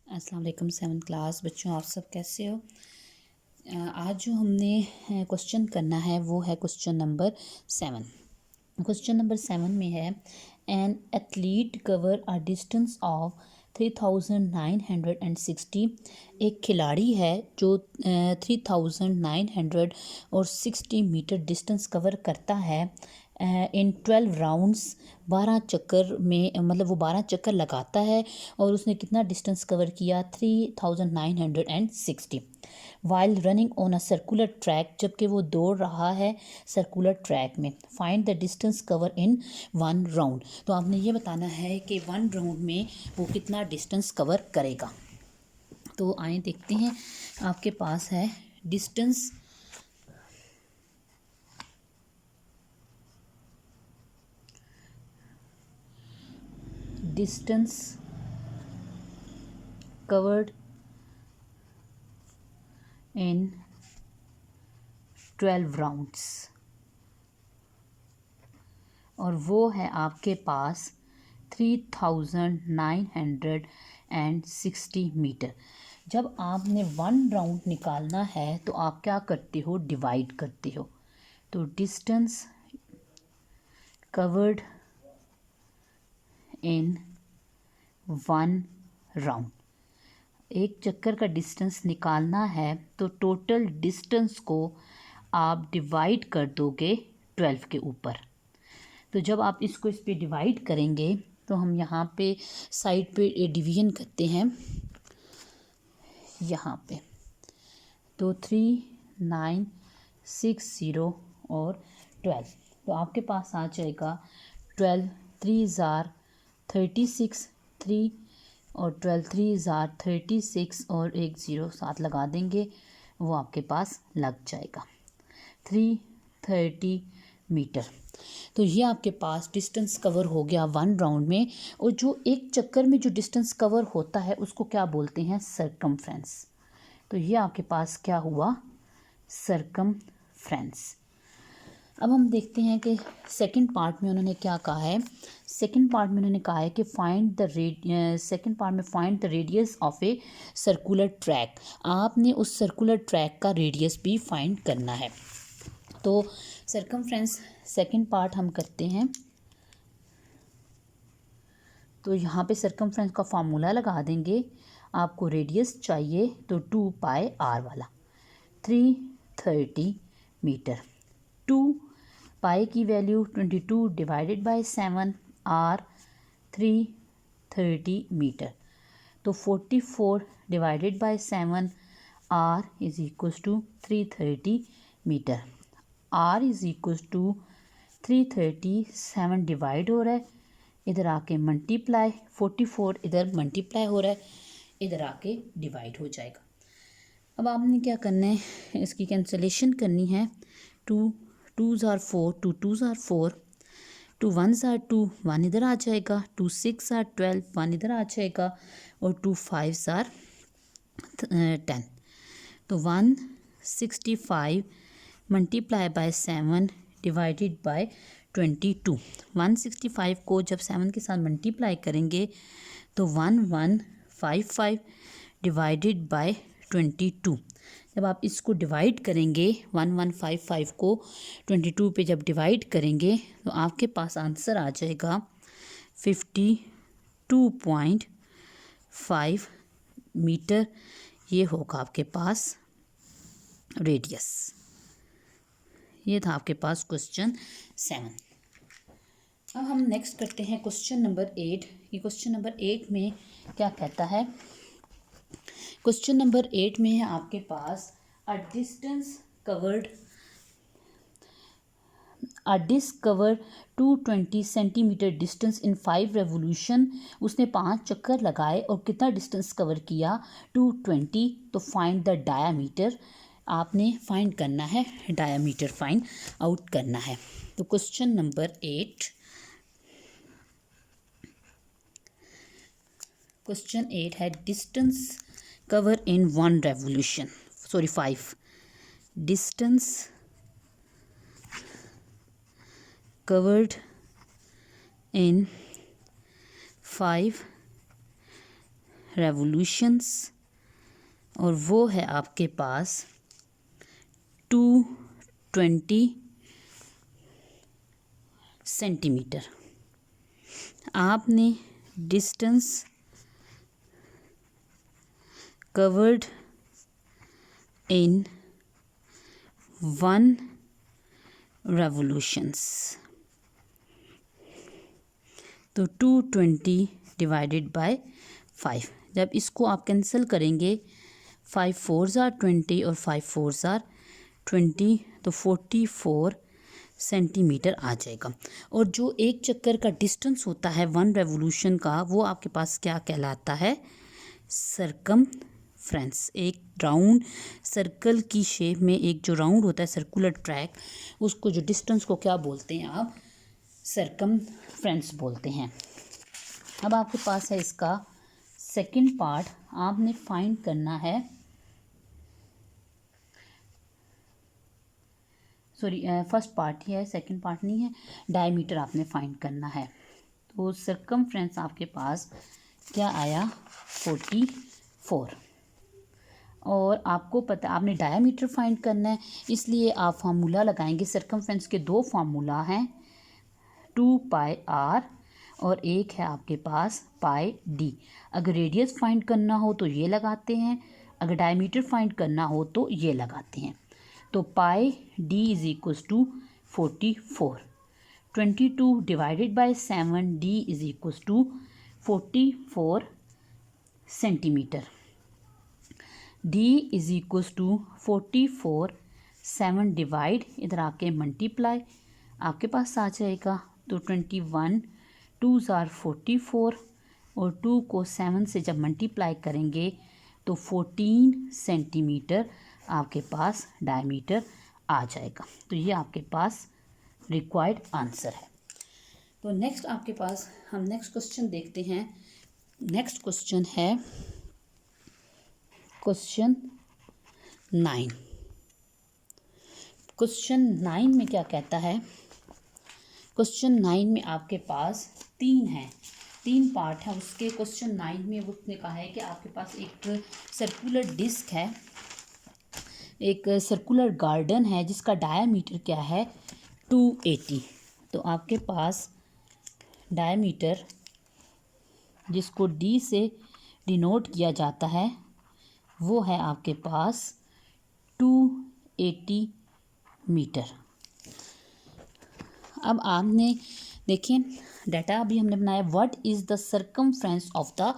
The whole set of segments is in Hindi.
अस्सलाम वालेकुम 7th क्लास बच्चों, आप सब कैसे हो। आज जो हमने क्वेश्चन करना है वो है क्वेश्चन नंबर 7। क्वेश्चन नंबर 7 में है an athlete cover a distance of 3960। एक खिलाड़ी है जो 3960 मीटर डिस्टेंस कवर करता है इन 12 राउंड्स। 12 चक्कर में, मतलब वो 12 चक्कर लगाता है और उसने कितना डिस्टेंस कवर किया 3960 while running on a circular track, जबकि वो दौड़ रहा है सर्कुलर ट्रैक में। Find the distance cover in 1 round. तो आपने ये बताना है कि 1 राउंड में वो कितना डिस्टेंस कवर करेगा। तो आए देखते हैं, आपके पास है डिस्टेंस कवर्ड इन 12 राउंड्स, और वो है आपके पास 3960 मीटर। जब आपने 1 राउंड निकालना है तो आप क्या करते हो, डिवाइड करते हो। तो डिस्टेंस कवर्ड इन 1 राउंड, एक चक्कर का डिस्टेंस निकालना है तो टोटल डिस्टेंस को आप डिवाइड कर दोगे 12 के ऊपर। तो जब आप इसको इस पे डिवाइड करेंगे तो हम यहाँ पे साइड पे डिवीजन करते हैं, यहाँ पे तो 3960 और 12, तो आपके पास आ जाएगा 12 3 ज़ार 36, 3 और 12 3 ज़ार 36 और एक ज़ीरो साथ लगा देंगे, वो आपके पास लग जाएगा 330 मीटर। तो ये आपके पास डिस्टेंस कवर हो गया 1 राउंड में। और जो एक चक्कर में जो डिस्टेंस कवर होता है उसको क्या बोलते हैं, सरकमफ्रेंस। तो ये आपके पास क्या हुआ, सरकमफ्रेंस। अब हम देखते हैं कि सेकंड पार्ट में उन्होंने क्या कहा है। सेकंड पार्ट में उन्होंने कहा है कि find the radius of a circular track. आपने उस सर्कुलर ट्रैक का रेडियस भी फाइंड करना है। तो सरकमफ्रेंस सेकंड पार्ट हम करते हैं। तो यहाँ पे सरकमफ्रेंस का फार्मूला लगा देंगे। आपको रेडियस चाहिए तो 2 पाई आर वाला 330 मीटर। 2 पाई की value 22 divided by 7, R 330 meter. तो 44 divided by 7, R is equal to 330 meter. R is equal to 330, 7 divide हो रहा है, इधर आके मल्टीप्लाई, 44 इधर मल्टीप्लाई हो रहा है, इधर आके डिवाइड हो जाएगा। अब आपने क्या करना है, इसकी कैंसलेशन करनी है। 2 2 ज़ार 4, 2 2 ज़ार 4, 2 1 ज़ार 2, 1 इधर आ जाएगा, 2 6 ज़ार 12, 1 इधर आ जाएगा, और 2 5 ज़ार 10। तो 165 मल्टीप्लाई बाय 7 डिवाइडेड बाय 22। 165 को जब 7 के साथ मल्टीप्लाई करेंगे तो 1155 डिवाइडेड बाय 22। जब आप इसको डिवाइड करेंगे 1155 को 22 पे जब डिवाइड करेंगे तो आपके पास आंसर आ जाएगा 52.5 मीटर। ये होगा आपके पास रेडियस। ये था आपके पास क्वेश्चन 7। अब हम नेक्स्ट करते हैं क्वेश्चन नंबर 8। ये क्वेश्चन नंबर 8 में क्या कहता है। क्वेश्चन नंबर 8 में है आपके पास a disc cover 220 centimetre distance in 5 revolution. उसने 5 चक्कर लगाए और कितना डिस्टेंस कवर किया 220। तो फाइंड द डायामीटर। आपने फाइंड करना है, डायामीटर फाइंड आउट करना है। तो क्वेश्चन नंबर 8, क्वेश्चन 8 है distance cover in 1 revolution, sorry 5। Distance covered in 5 revolutions और वो है आपके पास 220 सेंटीमीटर। आपने डिस्टेंस कवर्ड इन 1 रेवोल्यूशंस, तो 220 डिवाइडेड बाय 5। जब इसको आप कैंसिल करेंगे 5 4s are 20 और 5 4s are 20, तो 44 सेंटीमीटर आ जाएगा। और जो एक चक्कर का डिस्टेंस होता है 1 रेवोल्यूशन का, वो आपके पास क्या कहलाता है? सरकमफ्रेंस। एक राउंड सर्कल की शेप में एक जो राउंड होता है सर्कुलर ट्रैक, उसको जो डिस्टेंस को क्या बोलते हैं आप? सरकमफ्रेंस बोलते हैं। अब आपके पास है इसका सेकंड पार्ट, आपने फाइंड करना है, सॉरी फर्स्ट पार्ट ही है, सेकंड पार्ट नहीं है। डायमीटर आपने फाइंड करना है। तो सरकमफ्रेंस आपके पास क्या आया? 44। और आपको पता, आपने डायमीटर फाइंड करना है, इसलिए आप फार्मूला लगाएंगे। सरकमफ्रेंस के दो फार्मूला हैं, 2πr और एक है आपके पास πd। अगर रेडियस फाइंड करना हो तो ये लगाते हैं, अगर डायमीटर फाइंड करना हो तो ये लगाते हैं। तो πd is equals to 44। 22 divided by 7, d is equals to 44 centimeter. d is equals to 44, 7 divide, इधर आके मल्टीप्लाई आपके पास आ जाएगा। तो 21 2s are 44 और 2 को 7 से जब मल्टीप्लाई करेंगे तो 14 सेंटीमीटर आपके पास डायमीटर आ जाएगा। तो ये आपके पास रिक्वायर्ड आंसर है। तो नेक्स्ट आपके पास हम नेक्स्ट क्वेश्चन देखते हैं। नेक्स्ट क्वेश्चन है क्वेश्चन 9। क्वेश्चन 9 में क्या कहता है? क्वेश्चन 9 में आपके पास 3 पार्ट है उसके। क्वेश्चन 9 में उसने कहा है कि आपके पास एक सर्कुलर डिस्क है, एक सर्कुलर गार्डन है जिसका डायमीटर क्या है? 280। तो आपके पास डायमीटर, जिसको d से डिनोट किया जाता है, वो है आपके पास 280 मीटर। अब आपने देखें डाटा अभी हमने बनाया, what is the circumference of the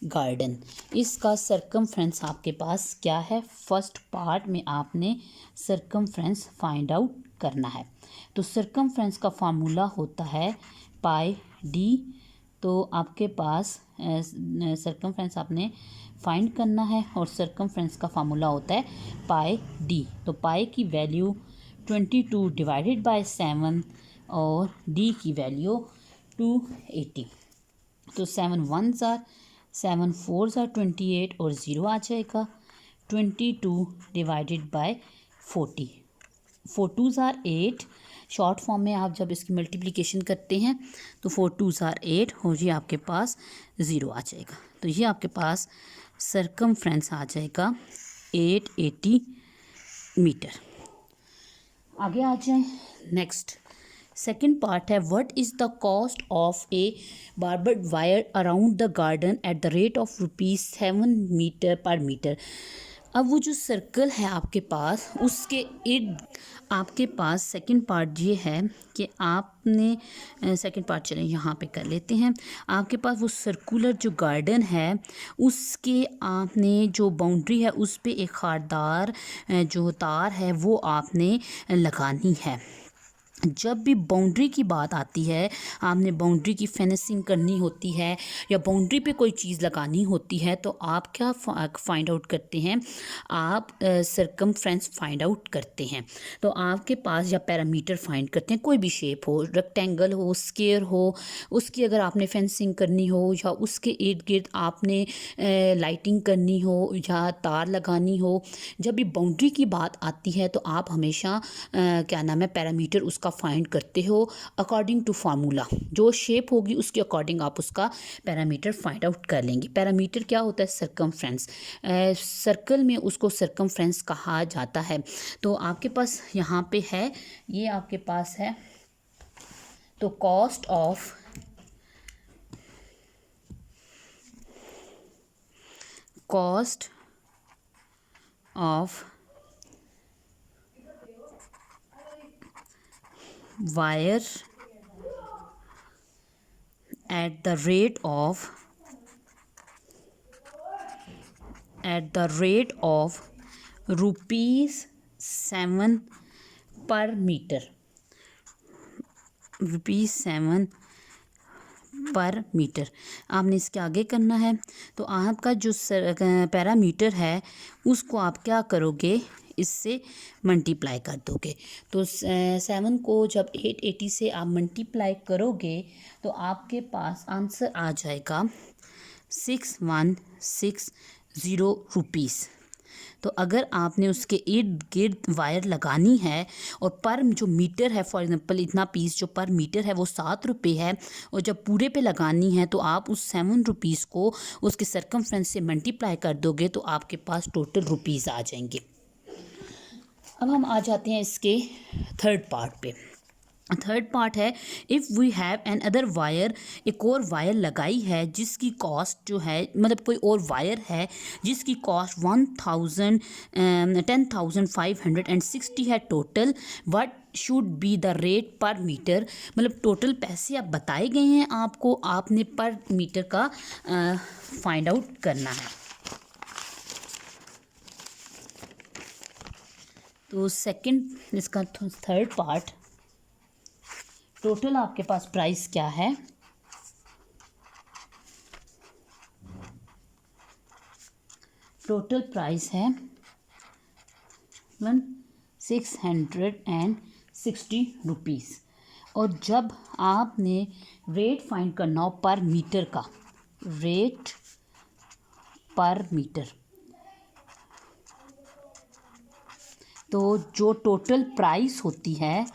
garden. इसका सरकमफ्रेंस आपके पास क्या है? फर्स्ट पार्ट में आपने सरकमफ्रेंस फाइंड आउट करना है। तो सरकमफ्रेंस का फार्मूला होता है πd। तो आपके पास सरकमफ्रेंस आपने फाइंड करना है और सरकमफ्रेंस का फार्मूला होता है πd। तो पाई की वैल्यू 22 डिवाइडेड बाय 7 और d की वैल्यू 280। तो 7 1s are 7 4s are 28 और 0 आ जाएगा। 22 divided bye 40, 4 2s are 8। Short form में आप जब इसकी मल्टीप्लिकेशन करते हैं तो 4 2s are 8 और ये आपके पास 0 आ जाएगा। तो ये आपके पास सरकमफ्रेंस आ जाएगा 880 मीटर। आगे आ जाए नेक्स्ट सेकेंड पार्ट है, what is the cost of a barbed wire around the garden at the rate of ₹7 metre per metre. अब वो जो सर्कल है आपके पास, उसके इर्द आपके पास सेकंड पार्ट ये है कि आपने सेकंड पार्ट चलें यहाँ पे कर लेते हैं। आपके पास वो सर्कुलर जो गार्डन है उसके आपने जो बाउंड्री है उस पे एक खारदार जो तार है वो आपने लगानी है। जब भी बाउंड्री की बात आती है, आपने बाउंड्री की फेंसिंग करनी होती है या बाउंड्री पे कोई चीज़ लगानी होती है, तो आप क्या फाइंड आउट करते हैं? आप सरकमफ्रेंस फाइंड आउट करते हैं। तो आपके पास या पैरामीटर फाइंड करते हैं, कोई भी शेप हो, रेक्टेंगल हो, स्क्वायर हो, उसकी अगर आपने फेंसिंग करनी हो या उसके इर्द गिर्द आपने लाइटिंग करनी हो या तार लगानी हो, जब भी बाउंड्री की बात आती है तो आप हमेशा क्या नाम है पैरामीटर उसका फाइंड करते हो अकॉर्डिंग टू फार्मूला। जो शेप होगी उसके अकॉर्डिंग आप उसका पैरामीटर फाइंड आउट कर लेंगे। पैरामीटर क्या होता है? सर्कमफ्रेंस। सर्कल में उसको सर्कमफ्रेंस कहा जाता है। तो आपके पास यहाँ पे है, ये आपके पास है, तो cost of wire at the rate of ₹7 per meter, ₹7 पर मीटर। आपने इसके आगे करना है। तो आपका जो पैरामीटर है उसको आप क्या करोगे? इससे मल्टीप्लाई कर दोगे। तो 7 को जब 880 से आप मल्टीप्लाई करोगे तो आपके पास आंसर आ जाएगा 6160 रुपीज़। तो अगर आपने उसके इर्द गिर्द वायर लगानी है और पर जो मीटर है, फॉर एग्जांपल इतना पीस जो पर मीटर है वो 7 रुपये है, और जब पूरे पे लगानी है तो आप उस 7 रुपीज़ को उसके सर्कमफ्रेंस से मल्टीप्लाई कर दोगे तो आपके पास टोटल रुपीज़ आ जाएंगे। अब हम आ जाते हैं इसके थर्ड पार्ट पे। थर्ड पार्ट है, if we have another wire, एक और वायर लगाई है जिसकी कॉस्ट जो है, मतलब कोई और वायर है जिसकी कॉस्ट 10,560 है total, what should be the rate पर मीटर। मतलब टोटल पैसे अब बताए गए हैं आपको, आपने पर मीटर का फाइंड आउट करना है। तो सेकंड, इसका थर्ड पार्ट, टोटल आपके पास प्राइस क्या है? टोटल प्राइस है 660 रुपीज़। और जब आपने रेट फाइंड करना हो पर मीटर का, रेट पर मीटर, तो जो टोटल प्राइस होती है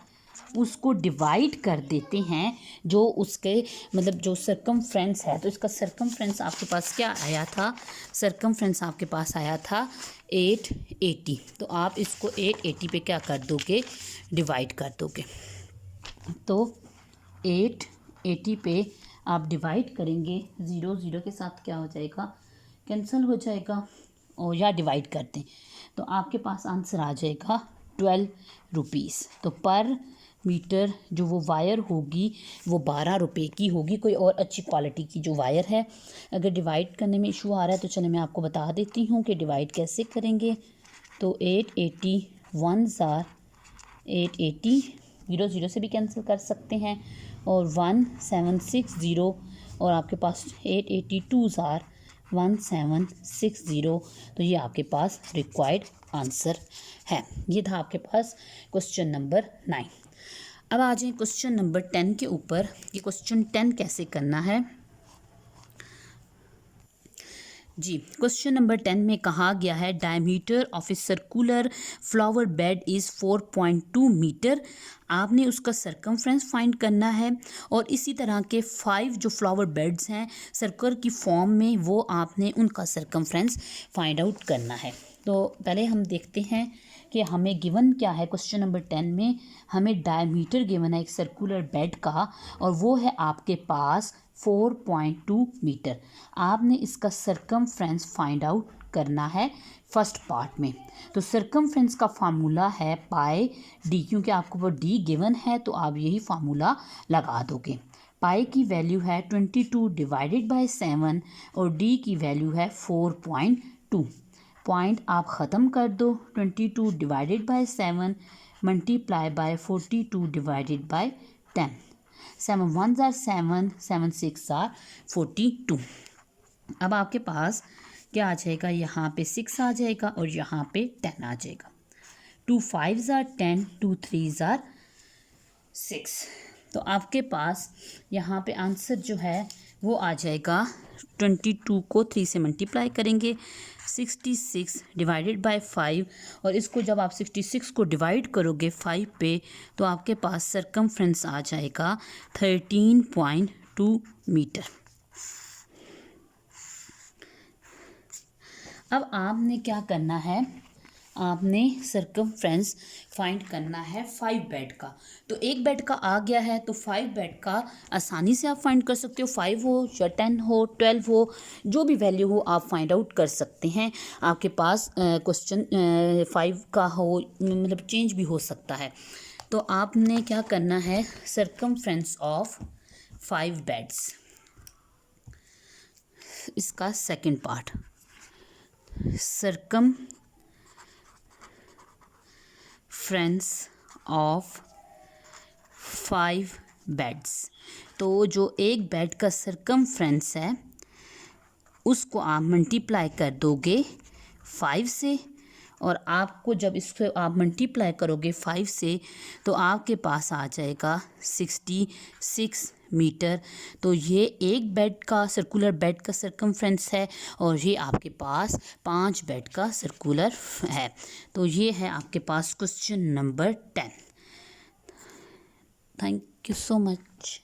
उसको डिवाइड कर देते हैं जो उसके, मतलब जो सर्कमफ्रेंस है। तो इसका सर्कमफ्रेंस आपके पास क्या आया था? सर्कमफ्रेंस आपके पास आया था 880। तो आप इसको 880 पे क्या कर दोगे? डिवाइड कर दोगे। तो 880 पे आप डिवाइड करेंगे, 0 0 के साथ क्या हो जाएगा? कैंसिल हो जाएगा, और या डिवाइड करते हैं तो आपके पास आंसर आ जाएगा 12 रुपीज़। तो पर मीटर जो वो वायर होगी वो 12 रुपये की होगी, कोई और अच्छी क्वालिटी की जो वायर है। अगर डिवाइड करने में इशू आ रहा है तो चलो मैं आपको बता देती हूँ कि डिवाइड कैसे करेंगे। तो 880 1 880, 0 0 से भी कैंसिल कर सकते हैं, और 1760, और आपके पास 882 1760। तो ये आपके पास रिक्वायर्ड आंसर है। ये था आपके पास क्वेश्चन नंबर 9। अब आ जाए क्वेश्चन नंबर 10 के ऊपर। ये क्वेश्चन 10 कैसे करना है जी। क्वेश्चन नंबर 10 में कहा गया है, diameter of a circular flower bed is 4.2 meter. आपने उसका सर्कमफ्रेंस फाइंड करना है, और इसी तरह के 5 जो फ्लावर बेड्स हैं सर्कल की फॉर्म में, वो आपने उनका सर्कमफ्रेंस फाइंड आउट करना है। तो पहले हम देखते हैं कि हमें गिवन क्या है। क्वेश्चन नंबर 10 में हमें डायमीटर गिवन है एक सर्कुलर बेड का, और वो है आपके पास 4.2 मीटर। आपने इसका सर्कमफ्रेंस फाइंड आउट करना है फर्स्ट पार्ट में। तो सर्कमफ्रेंस का फार्मूला है पाई डी, क्योंकि आपको वो डी गिवन है तो आप यही फार्मूला लगा दोगे। पाई की वैल्यू है 22 डिवाइडेड बाय 7, और डी की वैल्यू है 4.2। पॉइंट आप ख़त्म कर दो, 22 divided by 7 multiply by 42 divided by 10। 7 1s are 7, 7 6 are 42। अब आपके पास क्या आ जाएगा? यहाँ पे 6 आ जाएगा और यहाँ पे 10 आ जाएगा। 2 5s are 10, 2 3s are 6। तो आपके पास यहाँ पे आंसर जो है वो आ जाएगा 22 को 3 से मल्टीप्लाई करेंगे, 66 डिवाइडेड बाय 5, और इसको जब आप 66 को डिवाइड करोगे 5 पे तो आपके पास सरकमफ्रेंस आ जाएगा 13.2 मीटर। अब आपने क्या करना है, आपने सरकमफ्रेंस फाइंड करना है 5 बेड का। तो एक बेड का आ गया है तो 5 बेड का आसानी से आप फाइंड कर सकते हो, 5 हो या 10 हो 12 हो, जो भी वैल्यू हो आप फाइंड आउट कर सकते हैं। आपके पास क्वेश्चन 5 का हो, मतलब चेंज भी हो सकता है। तो आपने क्या करना है, सरकमफ्रेंस ऑफ 5 बेड्स, इसका second part, circumference of 5 beds. तो जो एक बेड का सरकमफ्रेंस है उसको आप मल्टीप्लाई कर दोगे 5 से, और आपको जब इसको आप मल्टीप्लाई करोगे 5 से तो आपके पास आ जाएगा 66 मीटर। तो ये एक बेड का सर्कुलर बेड का सरकमफ्रेंस है और ये आपके पास 5 बेड का सर्कुलर है। तो ये है आपके पास question number 10। Thank you so much.